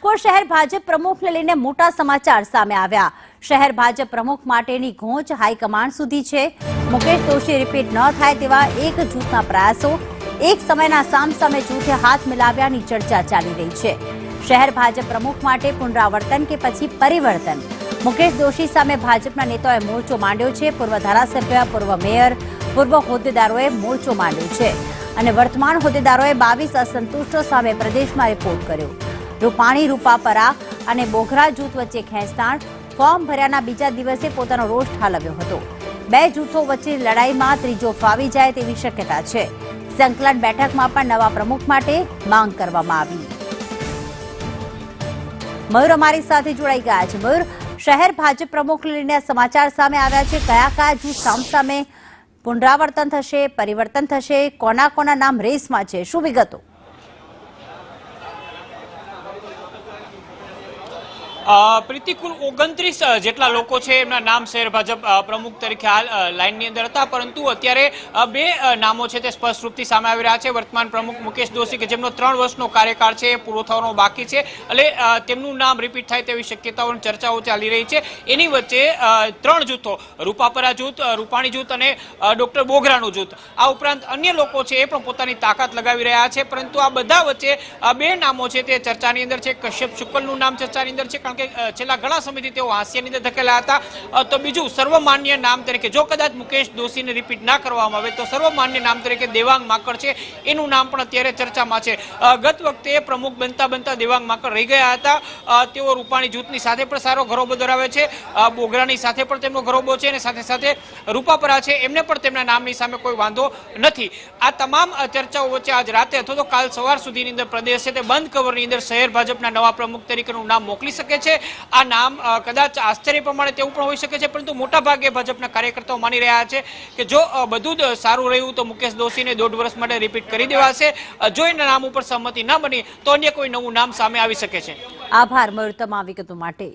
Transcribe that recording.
રાજકોટ શહેર ભાજપ પ્રમુખને લઈને મોટા સમાચાર સામે આવ્યા। શહેર ભાજપ પ્રમુખ માટેની ઘોંચ હાઈકમાન્ડ સુધી છે। મુકેશ દોશી રિપીટ ન થાય તેવા એક જૂથના પ્રયાસો, એક સમયના સામસામે જૂથે હાથ મિલાવ્યાની ચર્ચા ચાલી રહી છે। શહેર ભાજપ પ્રમુખ માટે પુનરાવર્તન કે પછી પરિવર્તન? મુકેશ દોશી સામે ભાજપના નેતાઓએ મોરચો માંડ્યો છે। પૂર્વ ધારાસભ્ય, પૂર્વ મેયર, પૂર્વ હોદ્દેદારોએ મોરચો માંડ્યો છે અને વર્તમાન હોદ્દેદારોએ 22 અસંતુષ્ટો સામે પ્રદેશમાં રિપોર્ટ કર્યો। રૂપાણી, રૂપાપરા અને બોઘરા જૂથ વચ્ચે ખેંચતાણ। ફોર્મ ભર્યાના બીજા દિવસે પોતાનો રોષ ઠાલવ્યો હતો। બે જૂથો વચ્ચે લડાઈમાં ત્રીજો ફાવી જાય તેવી શક્યતા છે। સંકલન બેઠકમાં પણ નવા પ્રમુખ માટે માંગ કરવામાં આવી। મયુર અમારી સાથે જોડાઈ ગયા છે। મયુર, શહેર ભાજપ પ્રમુખને લઈને સમાચાર સામે આવ્યા છે। કયા કયા જૂથ સામસામે પુનરાવર્તન થશે, પરિવર્તન થશે, કોના કોના નામ રેસમાં છે, શું વિગતો? પ્રીતિ, કુલ 29 જેટલા લોકો છે એમના નામ શહેર ભાજપ પ્રમુખ તરીકે હાલ લાઇનની અંદર હતા, પરંતુ અત્યારે બે નામો છે તે સ્પષ્ટ રૂપથી સામે આવી રહ્યા છે। વર્તમાન પ્રમુખ મુકેશ દોશી કે જેમનો 3 વર્ષનો કાર્યકાળ છે એ પૂરો થવાનો બાકી છે, એટલે તેમનું નામ રિપીટ થાય તેવી શક્યતાઓ અને ચર્ચાઓ ચાલી રહી છે। એની વચ્ચે 3 જૂથો, રૂપાપરા જૂથ, રૂપાણી જૂથ અને ડોક્ટર બોઘરાનું જૂથ, આ ઉપરાંત અન્ય લોકો છે એ પણ પોતાની તાકાત લગાવી રહ્યા છે, પરંતુ આ બધા વચ્ચે બે નામો છે તે ચર્ચાની અંદર છે। કશ્યપ શુક્લનું નામ ચર્ચાની અંદર છે, કે છેલ્લા ઘણા સમયથી તેઓ હાસ્યની અંદર ધકેલા હતા। તો બીજું સર્વમાન્ય નામ તરીકે, જો કદાચ મુકેશ દોશીને રિપીટ ના કરવામાં આવે તો સર્વમાન્ય નામ તરીકે દેવાંગ માકડ છે, એનું નામ પણ અત્યારે ચર્ચામાં છે। ગત વખતે પ્રમુખ બનતા દેવાંગ માકડ રહી ગયા હતા। તેઓ રૂપાણી જૂથની સાથે પણ સારો ઘરોબો ધરાવે છે, બોઘરાની સાથે પણ તેમનો ઘરોબો છે અને સાથે સાથે રૂપાપરા છે એમને પણ તેમના નામની સામે કોઈ વાંધો નથી। આ તમામ ચર્ચાઓ વચ્ચે આજ રાતે અથવા તો કાલ સવાર સુધીની અંદર પ્રદેશ છે તે બંધ કવરની અંદર શહેર ભાજપના નવા પ્રમુખ તરીકેનું નામ મોકલી શકે છે। આ નામ કદાચ આશ્ચર્ય પ્રમાણે તેવું પણ હોઈ શકે છે, પરંતુ મોટા ભાગે ભાજપના કાર્યકર્તાઓ માની રહ્યા છે કે જો બધું જ સારું રહ્યું તો મુકેશ દોશીને 1.5 વર્ષ માટે રિપીટ કરી દેવાશે। જો એના નામ ઉપર સહમતિ ન બની તો અન્ય કોઈ નવું નામ સામે આવી શકે છે। આભાર મયુર તમામ વિગતો માટે।